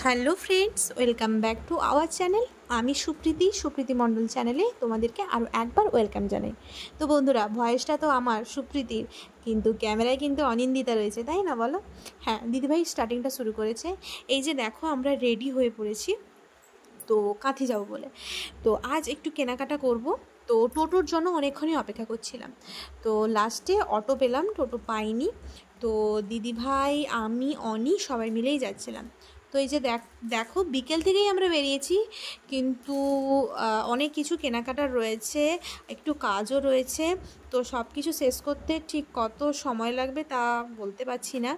Hello friends, welcome back to our channel. আমি সুপ্রীতি মণ্ডল চ্যানেলে তোমাদেরকে আরও একবার ওয়েলকাম জানাই। তো বন্ধুরা, ভয়েসটা তো আমার সুপ্রীতির, কিন্তু ক্যামেরায় কিন্তু অনিন্দিতা রয়েছে, তাই না বলো? হ্যাঁ, দিদিভাই স্টার্টিংটা শুরু করেছে। এই যে দেখো, আমরা রেডি হয়ে পড়েছি তো কাঁথি যাবো বলে। তো আজ একটু কেনাকাটা করব, তো টোটোর জন্য অনেকক্ষণই অপেক্ষা করছিলাম। তো লাস্টে অটো পেলাম, টোটো পাইনি। তো দিদিভাই, আমি, অনি সবাই মিলেই যাচ্ছিলাম। তো এই যে দেখো বিকেল থেকেই আমরা বেরিয়েছি, কিন্তু অনেক কিছু কেনাকাটার রয়েছে, একটু কাজও রয়েছে। তো সব কিছু শেষ করতে ঠিক কত সময় লাগবে তা বলতে পারছি না।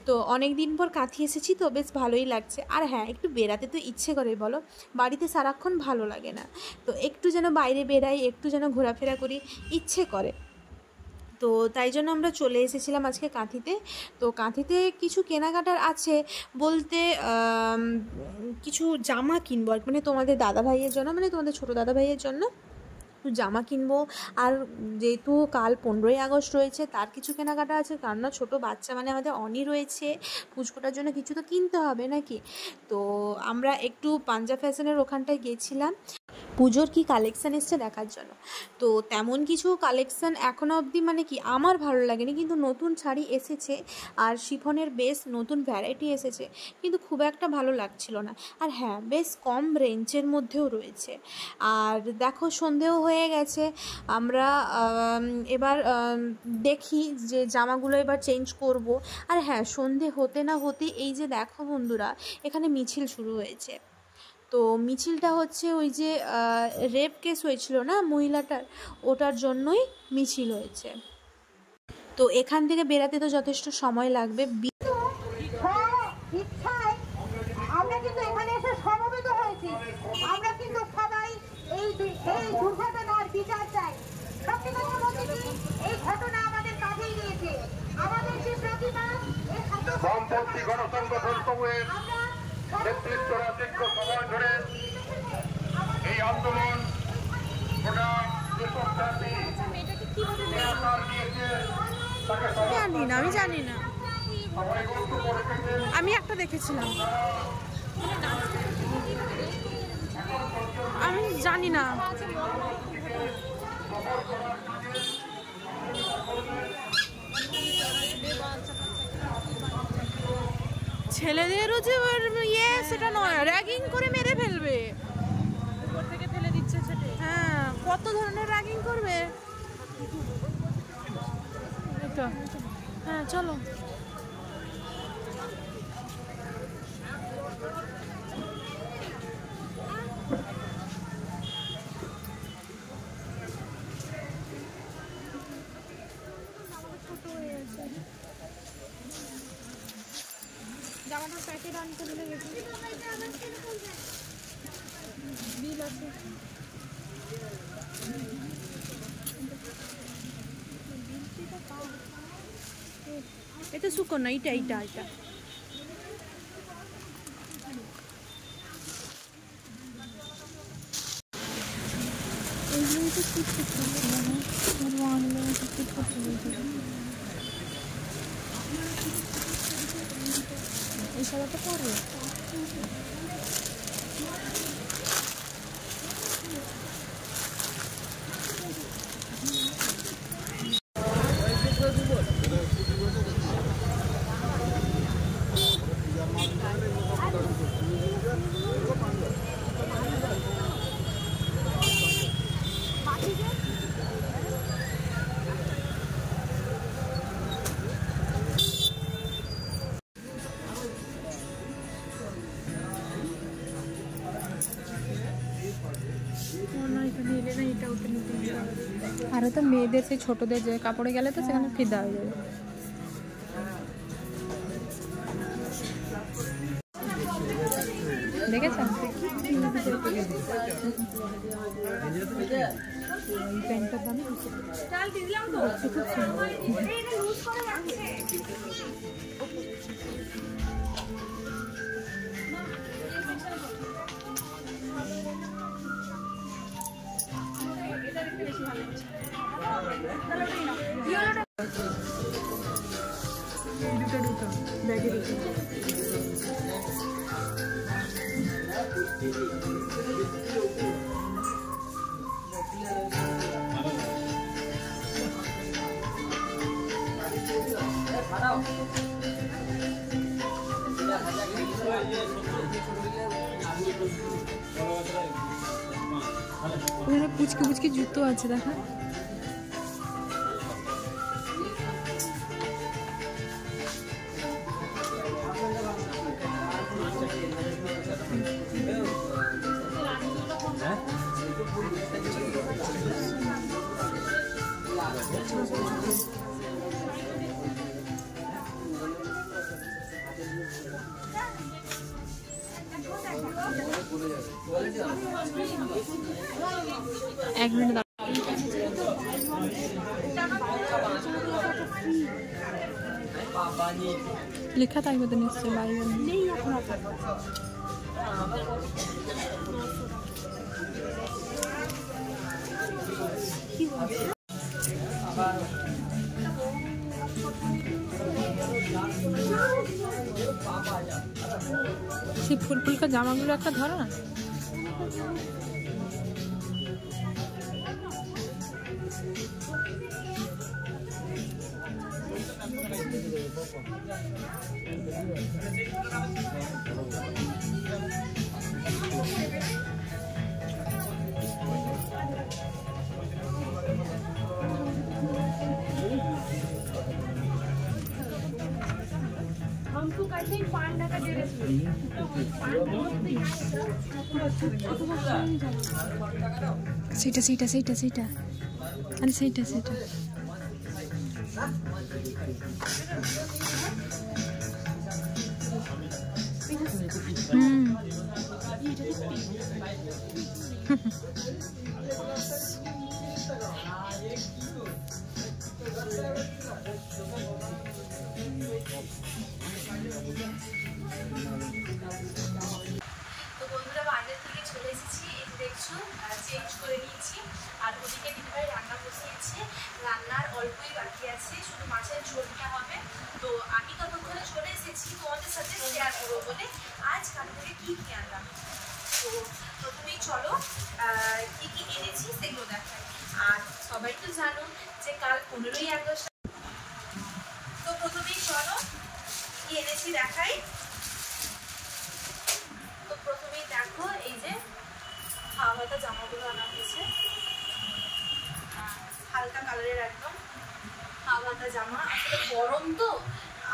তো অনেক দিন পর কাঁথি এসেছি, তো বেশ ভালোই লাগছে। আর হ্যাঁ, একটু বেরাতে তো ইচ্ছে করে বলো, বাড়িতে সারাক্ষণ ভালো লাগে না। তো একটু যেন বাইরে বেরাই, একটু যেন ঘোরাফেরা করি, ইচ্ছে করে। তো তাই জন্য আমরা চলে এসেছিলাম আজকে কাঁথিতে। তো কাঁথিতে কিছু কেনাকাটার আছে বলতে, কিছু জামা কিনবো আর মানে তোমাদের দাদাভাইয়ের জন্য, মানে তোমাদের ছোটো দাদাভাইয়ের জন্য জামা কিনবো। আর যেহেতু কাল 15ই আগস্ট রয়েছে, তার কিছু কেনাকাটা আছে, কারণ না ছোটো বাচ্চা মানে আমাদের অনি রয়েছে, পুচকোটার জন্য কিছু তো কিনতে হবে নাকি। তো আমরা একটু পাঞ্জাব ফ্যাশনের ওখানটায় গিয়েছিলাম পুজোর কি কালেকশান এসছে দেখার জন্য। তো তেমন কিছু কালেকশান এখনও অবধি মানে কি আমার ভালো লাগেনি, কিন্তু নতুন শাড়ি এসেছে আর শিফনের বেশ নতুন ভ্যারাইটি এসেছে, কিন্তু খুব একটা ভালো লাগছিল না। আর হ্যাঁ, বেশ কম রেঞ্জের মধ্যেও রয়েছে। আর দেখো, সন্ধেও হয়ে গেছে, আমরা এবার দেখি যে জামাগুলো এবার চেঞ্জ করব। আর হ্যাঁ, সন্ধে হতে না হতে এই যে দেখো বন্ধুরা, এখানে মিছিল শুরু হয়েছে। তো মিছিলটা হচ্ছে ওই যে রেপ কেস হয়েছিল না মহিলাটার, ওটার জন্যই মিছিল হয়েছে। তো এখান থেকে বেরাতে তো যথেষ্ট সময় লাগবে। আমরা কিন্তু এখানে এসে সমবেত হয়েছি, আমরা কিন্তু সবাই এই দুর্ঘটনার বিচার চাই। সত্যি কথা বলতে কি, এই ঘটনা আমাদের কাঁধেই নিয়েছে, আমাদের যে প্রতিবাদ বামপন্থী গণসংগঠন সমূহের নেতৃত্বরা দীর্ঘ সময় ধরে এই আন্দোলন গোটা দেশব্যাপী আমি জানি না, আমি একটা দেখেছিলাম, আমি জানি না। ছেলেদেরও যে ইয়ে সেটা নয়, র্যাগিং করে মেরে ফেলবে, উপর থেকে ফেলে দিচ্ছে। হ্যাঁ, কত ধরনের র্যাগিং করবে। হ্যাঁ চলো, জামাটার প্যাকেট আনতে ভুলে গেছি, বিল আছে। এটা শুকো না, এটা এটা এটা এইগুলো তো ঠিক এই সাদাটা পরে আরে তো মেয়েদের সেই ছোটদের যে কাপড়ে গেলে তো সেখানে ফিদা হয়ে যাবে। দেখেছেন প্যান্টটার দাম দুটো ব্যাগে ওখানে পুচকে পুচকে জুতো আছে দেখা। এক মিনিট লেখা থাকবে তো নিশ্চয়ই বাড়ি সেই ফুল ফুলকা জামাগুলো একটা ধরো না। हमको कैसे 5 টাকা दे रहे সেইটা সেইটা সেইটা সেইটা আরে সেইটা সেইটা তো বন্ধুরা বাজার থেকে চলে এসেছি, এই দেখছো চেঞ্জ করে নিয়েছি। আর ওদিকে দিদিভাই রান্না বসিয়েছে, রান্নার অল্পই বাকি আছে, শুধু মাছের ঝোলটা হবে। তো আমি ততক্ষণে চলে এসেছি তোমাদের সাথে শেয়ার করবো বলে আজ কাল থেকে কী কী আনলাম। তো প্রথমেই চলো কী কী এনেছি সেগুলো দেখাই। আর সবাই তো জানো যে কাল 15ই আগস্ট। তো প্রথমেই চলো কী এনেছি দেখাই। তো প্রথমেই দেখো এই যে হাওয়াটা জামাগুলো আনা হয়েছে, হালকা কালারের একদম হাওয়াটা জামা। আসলে গরম তো,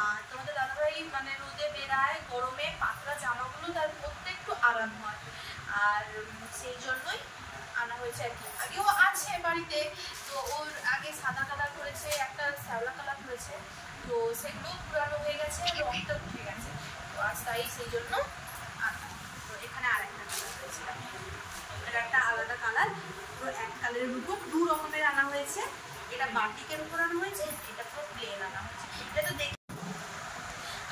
আর তোমাদের দাদাভাই মানে রোদে বেড়ায়, গরমে পাতলা জামাগুলো তার মধ্যে একটু আরাম হয়, আর সেই জন্যই আনা হয়েছে আর কি। আগেও আছে বাড়িতে, তো ওর আগে সাদা কালার করেছে, একটা শ্যাওলা কালার করেছে, তো সেগুলো পুরানো হয়ে গেছে, রংটা উঠে গেছে। তো আজ তাই সেই জন্য তো এখানে আরেকটা কালার রয়েছে, এটা একটা আলাদা কালার, পুরো এক কালারের উপর দু রকমের আনা হয়েছে। এটা বাটিকের উপর আনা হয়েছে, এটা পুরো প্লেন আনা হয়েছে। এটা তো দেখি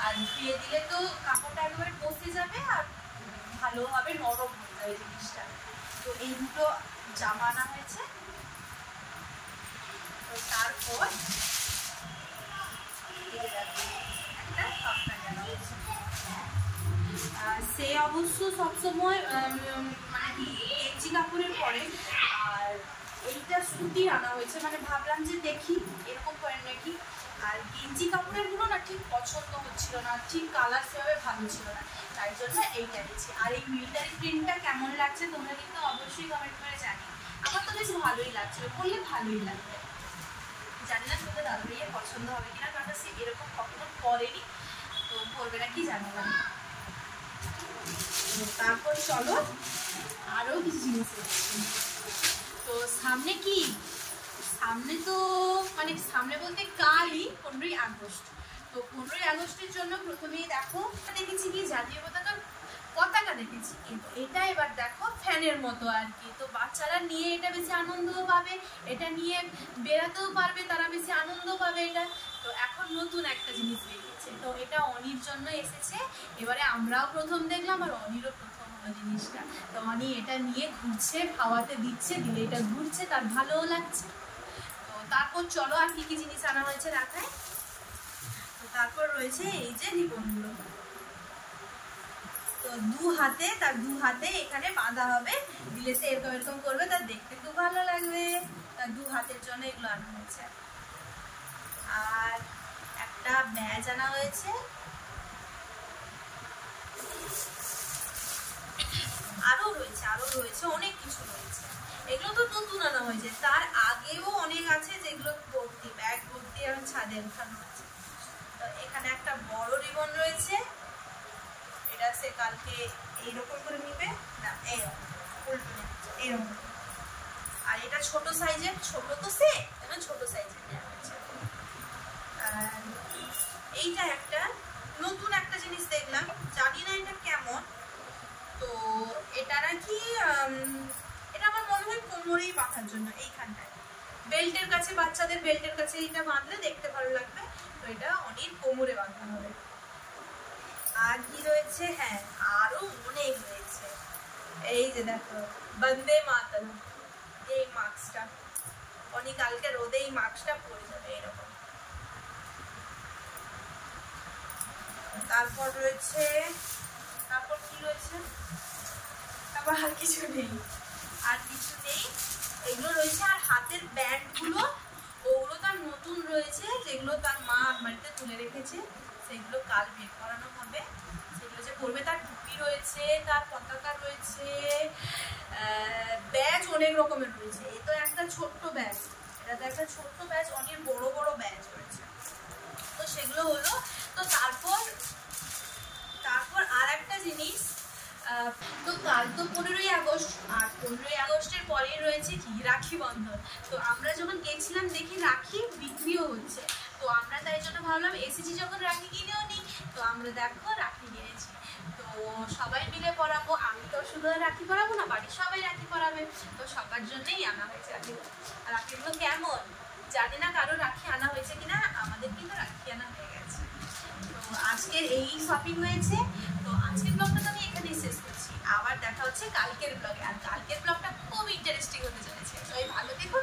আর ধুয়ে দিলে তো কাপড়টা একেবারে বসে যাবে আর ভালো হবে, নরম হয়ে যাবে জিনিসটা। তো এই দুটো জামা আনা হয়েছে। তো তারপর একটা কাপড় জানা হয়েছে। সে অবশ্য সবসময় মানে কি গেঞ্জি কাপড়ের পরে, আর এইটা সুতির আনা হয়েছে, মানে ভাবলাম যে দেখি এরকম করে নাকি। আর গেঞ্জি কাপড়েরগুলো না ঠিক পছন্দ হচ্ছিল না, ঠিক কালার সেভাবে ভালো ছিল না, তাই জন্য এইটা নিয়েছি। আর এই মিলিটারি প্রিন্টটা কেমন লাগছে তোমরা কিন্তু অবশ্যই কমেন্ট করে জানিও। আমার তো বেশ ভালোই লাগছিল, পরলে ভালোই লাগবে। জানি না তোদের দাদুভাইয়ের পছন্দ হবে কিনা, কারণ সে এরকম কখনো পরেনি, তো পরবে না কি জানো না। তারপর চলো আরও কিছু জিনিস। তো সামনে কি, সামনে তো মানে সামনে বলতে কালই 15ই আগস্ট। তো 15ই আগস্টের জন্য প্রথমেই দেখো দেখেছি কি জাতীয় পতাকা দেখেছি, কিন্তু এটা এবার দেখো ফ্যানের মতো আর কি। তো বাচ্চারা নিয়ে এটা বেশি আনন্দও পাবে, এটা নিয়ে বেড়াতেও পারবে, তারা বেশি আনন্দ পাবে এটা। তো এখন নতুন একটা জিনিস বেরিয়েছে, তো এটা অনির জন্য এসেছে। এবারে আমরাও প্রথম দেখলাম আর অনিরও প্রথম হলো জিনিসটা। তো অনি এটা নিয়ে ঘুরছে, হাওয়াতে দিচ্ছে, দিলে এটা ঘুরছে, তার ভালোও লাগছে। তো তারপর চলো আর কি কি জিনিস আনা হয়েছে দেখায়। তো তারপর রয়েছে এই যে রিবনগুলো। তো তো তার দু হাতে এখানে বাঁধা হবে, দিলে সে এরকম এরকম করবে, তার দেখতে খুব ভালো লাগবে। তার দু হাতের জন্য এগুলো আনা হয়েছে। আর একটা ব্যাজ আনা হয়েছে, আরো রয়েছে অনেক কিছু রয়েছে। এগুলো তো নতুন আনা হয়েছে, তার আগেও অনেক আছে যেগুলো ভর্তি, ব্যাগ ভর্তি এখন ছাদে উঠানো আছে। তো এখানে একটা বড় রিবন রয়েছে, এটা সে কালকে এইরকম করে নিবে, না এইরকম উল্টো নিচ্ছে এইরকম। আর এটা ছোট সাইজের, ছোট তো সে এখন ছোট সাইজের নেওয়া হয়েছে। আর এইটা একটা নতুন একটা জিনিস দেখলাম, জানি না এটা কেমন। তো এটা নাকি এটা আমার মনে হয় কোমরেই বাঁধার জন্য, এইখানটায় বেল্টের কাছে, বাচ্চাদের বেল্টের কাছে এটা বাঁধলে দেখতে ভালো লাগবে। তো এটা অনেক কোমরে বাঁধা হবে। আর কি রয়েছে, হ্যাঁ আরো অনেক রয়েছে। এই যে দেখো বন্দে মাতরম, এই মাস্কটা অনেক, কালকে রোদে এই মাস্কটা পরে যাবে এরকম। তারপর রয়েছে, তারপর কি রয়েছে, তারপর আর কিছু নেই, এগুলো রয়েছে। আর হাতের ব্যান্ডগুলো, ওগুলো তার নতুন রয়েছে, যেগুলো তার মা আলমারিতে তুলে রেখেছে, সেগুলো কাল বের করানো হবে, সেগুলো যে পরবে। তার টুপি রয়েছে, তার পতাকা রয়েছে, ব্যাজ অনেক রকমের রয়েছে। এ তো একটা ছোট্ট ব্যাজ, এটা তো একটা ছোট্ট ব্যাজ, অনেক বড় বড় ব্যাজ রয়েছে। তো সেগুলো হলো। তো তারপর আর একটা জিনিস, তো কাল তো 15ই আগস্ট, আর 15ই আগস্টের পরে রয়েছে কি রাখি বন্ধন। তো আমরা যখন গেছিলাম দেখি রাখি বিক্রিও হচ্ছে, তো আমরা তাই জন্য ভাবলাম এসেছি যখন রাখি কিনেও নিই। তো আমরা দেখো রাখি কিনেছি, তো সবাই মিলে পরাবো। আমি তো শুধু রাখি পরাবো না, বাড়ির সবাই রাখি পরাবে, তো সবার জন্যই আনা হয়েছে রাখিগুলো। আর রাখিগুলো কেমন জানি না, কারো রাখি আনা হয়েছে কিনা, আমাদের কিন্তু রাখি আনা হয়ে গেছে। তো আজকের এই শপিং হয়েছে। তো আজকের ব্লগটা তো আমি এখানেই শেষ করছি, আবার দেখা হচ্ছে কালকের ব্লগে। আর কালকের ব্লগটা খুব ইন্টারেস্টিং হতে চলেছে, সবাই ভালো থেকো।